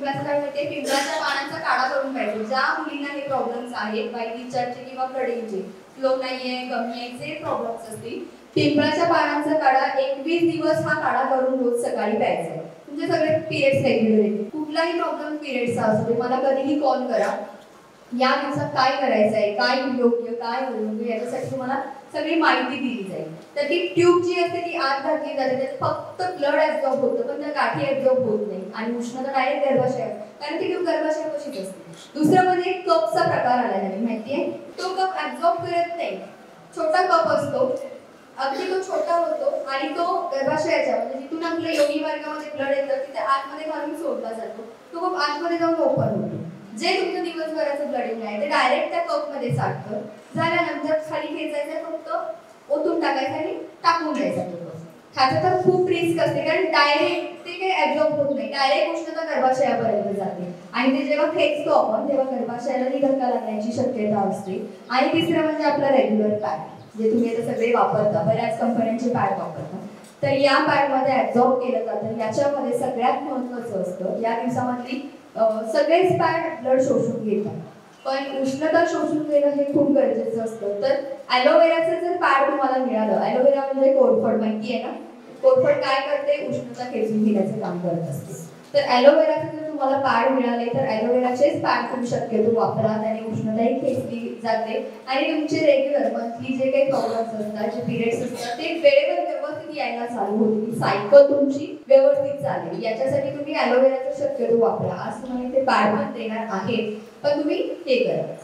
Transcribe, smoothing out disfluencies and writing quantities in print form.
पिंपळाचं काय माहितीये, पिंपळाच्या पानांचा काढा करून प्यायचा. ज्या मुलींना हे प्रॉब्लेम्स आहेत, वाईटीचे किंवा कढईचे फ्लो नाहीये, कमी आहे, जे प्रॉब्लेम्स असतील, पिंपळाच्या पानांचा काढा 21 दिवस हा काढा करून रोज सकाळी प्यायचा आहे. तुमचे सगळे पिरियड्स रेग्युलर येतील. कुठलाही प्रॉब्लेम पिरियड्सचा असतो मला कधीही कॉल करा. या दिवसात काय करायचं आहे, काय योग्य काय अयोग्य याच्यासाठी तुम्हाला सगळी माहिती दिली जाईल. तर ती ट्यूब जी असते ती आत घातली जाते, त्यात फक्त ब्लड ऍब्झॉर्ब होतं पण त्या गाठी ऍब्झॉर्ब होत नाही आणि उष्णता डायरेक्ट गर्भाशयात, कारण ती ट्यूब गर्भाशयापाशीच असते. दुसरं म्हणजे कपचा प्रकार आला नाही माहितीये, तो कप ऍब्झॉर्ब करत नाही. छोटा कप असतो, अगदी तो छोटा होतो आणि तो गर्भाशयाच्या म्हणजे जिथून आपल्या योनी मार्गामध्ये ब्लड येतं तिथे आतमध्ये घालून सोडला जातो. तो कप आतमध्ये जाऊन ओपन होतो. जे तुमचं दिवसभराचं ब्लडिंग आहे ते डायरेक्ट त्या कप मध्ये साठतं. झाल्यानंतर खाली खेचायचं, फक्त ओतून टाकायचं आणि टाकून द्यायचा तो. ह्याचं तर खूप रिस्क असते, कारण डायरेक्ट ते काही ऍब्झॉर्ब होत नाही, डायरेक्ट उष्णता गर्भाशयापर्यंत जाते आणि ते जेव्हा खेचतो आपण तेव्हा गर्भाशयालाही धक्का लागण्याची शक्यता असते. आणि तिसरं म्हणजे आपला रेग्युलर पॅड, जे तुम्ही आता सगळे वापरता, बऱ्याच कंपन्यांचे पॅड वापरता, तर या पॅड मध्ये ऍब्झॉर्ब केलं जातं. याच्यामध्ये सगळ्यात महत्त्वाचं असतं, या दिवसामधली सगळेच पॅड ब्लड शोषून घेतात, पण उष्णता शोषून घेणं हे खूप गरजेचं असतं. तर ॲलोवेराचं जर पॅड तुम्हाला मिळालं, ॲलोवेरा म्हणजे कोरफड माहिती आहे ना, कोरफड काय करते, उष्णता खेचून घेण्याचं काम करत असते. तर ॲलोवेराचं जर तुम्हाला पॅड मिळाले तर ॲलोवेराचेच पॅड तुम्ही शक्यतो वापरा, त्याने उष्णताही खेचली जाते आणि तुमचे रेग्युलर मंथली जे काही प्रॉब्लेम्स असतात, जे पिरियड्स असतात, ते वेळेवर व्यवस्थित यायला चालू होतील, सायकल तुमची व्यवस्थित चालेल. याच्यासाठी तुम्ही ॲलोवेराचं शक्यतो वापरा. आज तुम्हाला ते पॅड पण देणार आहे, पण तुम्ही हे करा.